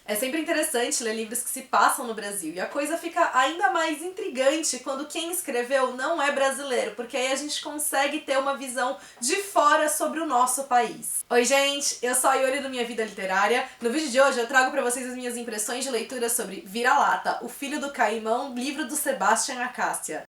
É sempre interessante ler livros que se passam no Brasil, e a coisa fica ainda mais intrigante quando quem escreveu não é brasileiro, porque aí a gente consegue ter uma visão de fora sobre o nosso país. Oi gente, eu sou a Yuri do Minha Vida Literária. No vídeo de hoje eu trago pra vocês as minhas impressões de leitura sobre Vira-Lata, O Filho do Caimão, livro do Sebastian Acácia.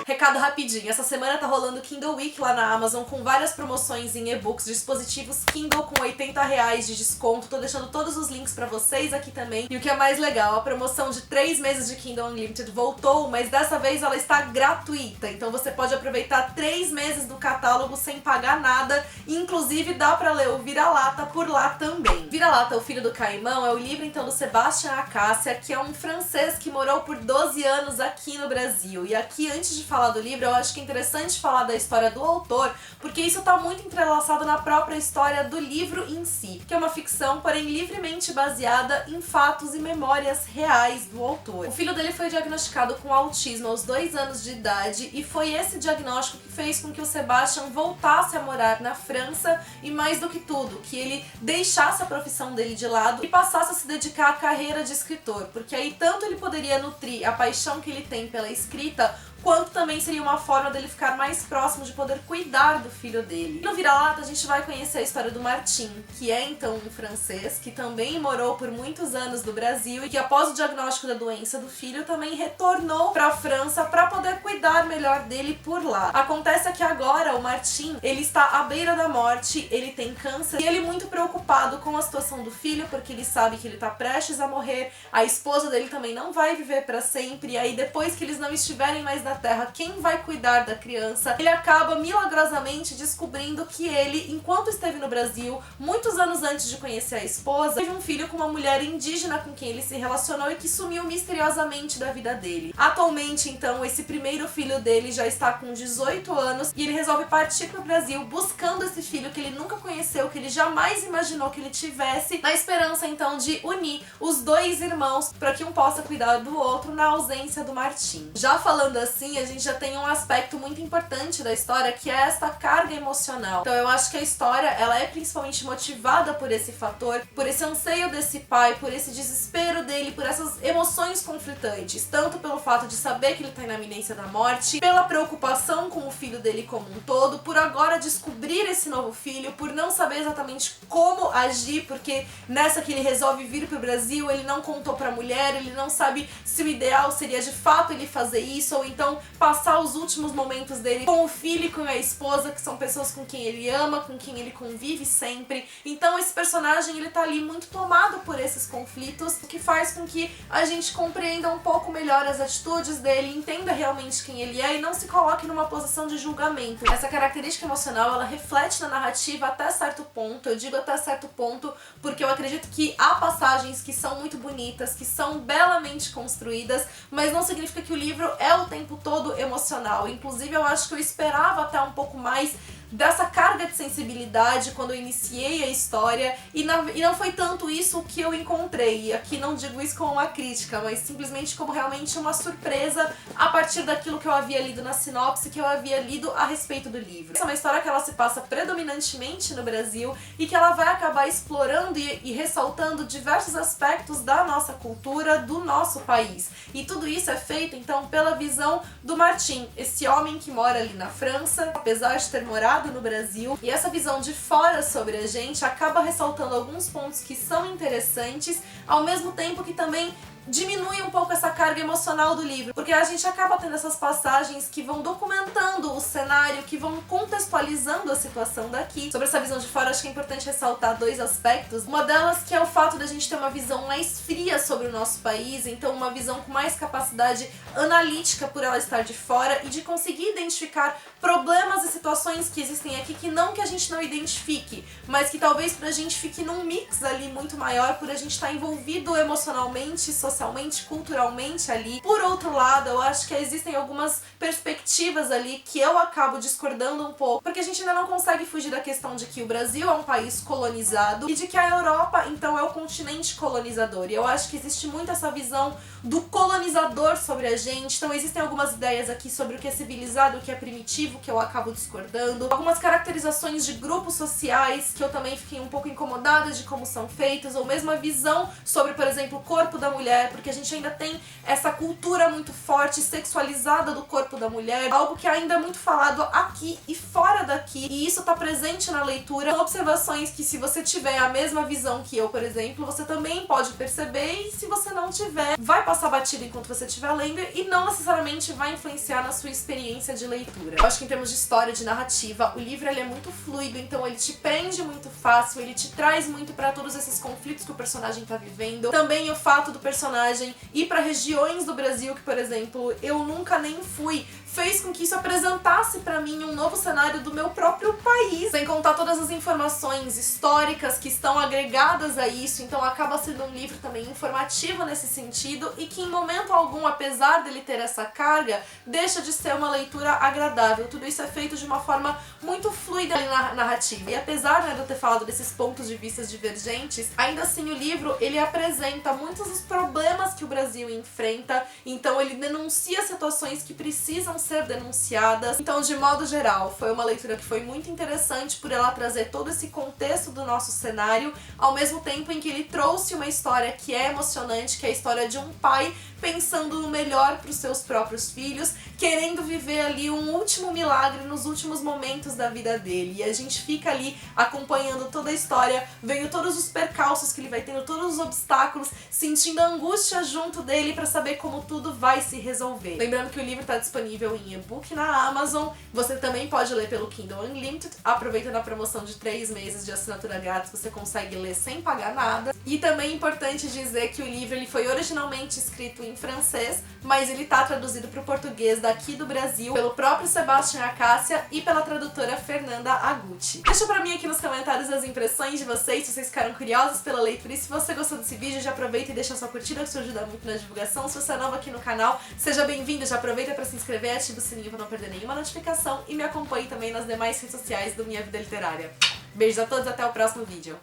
Recado rapidinho, essa semana tá rolando Kindle Week lá na Amazon com várias promoções em e-books, dispositivos Kindle com R$80 de desconto. Tô deixando todos os links pra vocês aqui também. E o que é mais legal, a promoção de 3 meses de Kindle Unlimited voltou, mas dessa vez ela está gratuita. Então você pode aproveitar 3 meses do catálogo sem pagar nada. E inclusive dá pra ler o Vira-Lata por lá também. Vira-Lata, O Filho do Caimão, é o livro então do Sebastian Acácia, que é um francês que morou por 12 anos aqui no Brasil. E aqui, antes de falar do livro, eu acho que é interessante falar da história do autor, porque isso está muito entrelaçado na própria história do livro em si, que é uma ficção, porém livremente baseada em fatos e memórias reais do autor. O filho dele foi diagnosticado com autismo aos 2 anos de idade, e foi esse diagnóstico que fez com que o Sebastian voltasse a morar na França, e mais do que tudo, que ele deixasse a profissão dele de lado e passasse a se dedicar à carreira de escritor, porque aí tanto ele poderia nutrir a paixão que ele tem pela escrita, quanto também seria uma forma dele ficar mais próximo de poder cuidar do filho dele. No Vira-Lata a gente vai conhecer a história do Martin, que é então um francês que também morou por muitos anos no Brasil e que após o diagnóstico da doença do filho também retornou para a França para poder cuidar melhor dele por lá. Acontece que agora o Martin, ele está à beira da morte, ele tem câncer e ele muito preocupado com a situação do filho, porque ele sabe que ele está prestes a morrer, a esposa dele também não vai viver para sempre, e aí depois que eles não estiverem mais na Terra, quem vai cuidar da criança? Ele acaba milagrosamente descobrindo que ele, enquanto esteve no Brasil, muitos anos antes de conhecer a esposa, teve um filho com uma mulher indígena com quem ele se relacionou e que sumiu misteriosamente da vida dele. Atualmente, então, esse primeiro filho dele já está com 18 anos e ele resolve partir para o Brasil buscando esse filho que ele nunca conheceu, que ele jamais imaginou que ele tivesse, na esperança, então, de unir os 2 irmãos para que um possa cuidar do outro na ausência do Martin. Já falando assim, a gente já tem um aspecto muito importante da história, que é essa carga emocional. Então eu acho que a história, ela é principalmente motivada por esse fator, por esse anseio desse pai, por esse desespero dele, por essas emoções conflitantes, tanto pelo fato de saber que ele está na iminência da morte, pela preocupação com o filho dele como um todo, por agora descobrir esse novo filho, por não saber exatamente como agir, porque nessa que ele resolve vir pro Brasil, ele não contou pra mulher, ele não sabe se o ideal seria de fato ele fazer isso, ou então passar os últimos momentos dele com o filho e com a esposa, que são pessoas com quem ele ama, com quem ele convive sempre. Então esse personagem, ele tá ali muito tomado por esses conflitos, o que faz com que a gente compreenda um pouco melhor as atitudes dele, entenda realmente quem ele é e não se coloque numa posição de julgamento. Essa característica emocional, ela reflete na narrativa até certo ponto. Eu digo até certo ponto porque eu acredito que há passagens que são muito bonitas, que são belamente construídas, mas não significa que o livro é o tempo todo emocional. Inclusive eu acho que eu esperava até um pouco mais dessa carga de sensibilidade quando eu iniciei a história e não foi tanto isso que eu encontrei. E aqui não digo isso como uma crítica, mas simplesmente como realmente uma surpresa a partir daquilo que eu havia lido na sinopse, que eu havia lido a respeito do livro. Essa é uma história que ela se passa predominantemente no Brasil e que ela vai acabar explorando e ressaltando diversos aspectos da nossa cultura, do nosso país. E tudo isso é feito então pela visão do Martin, esse homem que mora ali na França, apesar de ter morado no Brasil, e essa visão de fora sobre a gente acaba ressaltando alguns pontos que são interessantes, ao mesmo tempo que também diminui um pouco essa carga emocional do livro, porque a gente acaba tendo essas passagens que vão documentando o cenário, que vão contextualizando a situação daqui. Sobre essa visão de fora, acho que é importante ressaltar 2 aspectos. Uma delas que é o fato da gente ter uma visão mais fria sobre o nosso país, então uma visão com mais capacidade analítica por ela estar de fora e de conseguir identificar problemas e situações que existem aqui que não que a gente não identifique, mas que talvez pra gente fique num mix ali muito maior por a gente estar envolvido emocionalmente, socialmente, culturalmente ali. Por outro lado, eu acho que existem algumas perspectivas ali que eu acabo acabo discordando um pouco, porque a gente ainda não consegue fugir da questão de que o Brasil é um país colonizado e de que a Europa, então, é o continente colonizador. E eu acho que existe muito essa visão do colonizador sobre a gente. Então existem algumas ideias aqui sobre o que é civilizado, o que é primitivo, que eu acabo discordando. Algumas caracterizações de grupos sociais que eu também fiquei um pouco incomodada de como são feitas, ou mesmo a visão sobre, por exemplo, o corpo da mulher, porque a gente ainda tem essa cultura muito forte, sexualizada do corpo da mulher, algo que ainda é muito falado aqui e fora daqui, e isso tá presente na leitura. São observações que, se você tiver a mesma visão que eu, por exemplo, você também pode perceber, e se você não tiver, vai passar batido enquanto você estiver lendo e não necessariamente vai influenciar na sua experiência de leitura. Eu acho que em termos de história, de narrativa, o livro ele é muito fluido, então ele te prende muito fácil, ele te traz muito pra todos esses conflitos que o personagem tá vivendo. Também o fato do personagem ir pra regiões do Brasil que, por exemplo, eu nunca nem fui, fez com que isso apresentasse pra mim um novo cenário do meu próprio país, sem contar todas as informações históricas que estão agregadas a isso. Então acaba sendo um livro também informativo nesse sentido, e que em momento algum, apesar dele ter essa carga, deixa de ser uma leitura agradável. Tudo isso é feito de uma forma muito fluida na narrativa, e apesar, né, de eu ter falado desses pontos de vista divergentes, ainda assim o livro ele apresenta muitos dos problemas que o Brasil enfrenta, então ele denuncia situações que precisam ser denunciadas. Então, de modo geral, foi uma leitura que foi muito interessante por ela trazer todo esse contexto do nosso cenário, ao mesmo tempo em que ele trouxe uma história que é emocionante, que é a história de um pai pensando no melhor para os seus próprios filhos, querendo viver ali um último milagre nos últimos momentos da vida dele. E a gente fica ali acompanhando toda a história, vendo todos os percalços que ele vai tendo, todos os obstáculos, sentindo a angústia junto dele para saber como tudo vai se resolver. Lembrando que o livro está disponível em e-book na Amazon, você também pode ler pelo Kindle Unlimited, aproveitando a promoção de 3 meses de assinatura grátis, você consegue ler sem pagar nada. E também é importante dizer que o livro ele foi originalmente escrito em francês, mas ele tá traduzido para o português daqui do Brasil pelo próprio Sebastião Acácia e pela tradutora Fernanda Aguti. Deixa pra mim aqui nos comentários as impressões de vocês, se vocês ficaram curiosos pela leitura, e se você gostou desse vídeo, já aproveita e deixa sua curtida, que isso ajuda muito na divulgação. Se você é novo aqui no canal, seja bem-vindo, já aproveita para se inscrever, ativa o sininho para não perder nenhuma notificação e me acompanhe também nas demais redes sociais do Minha Vida Literária. Beijos a todos, até o próximo vídeo.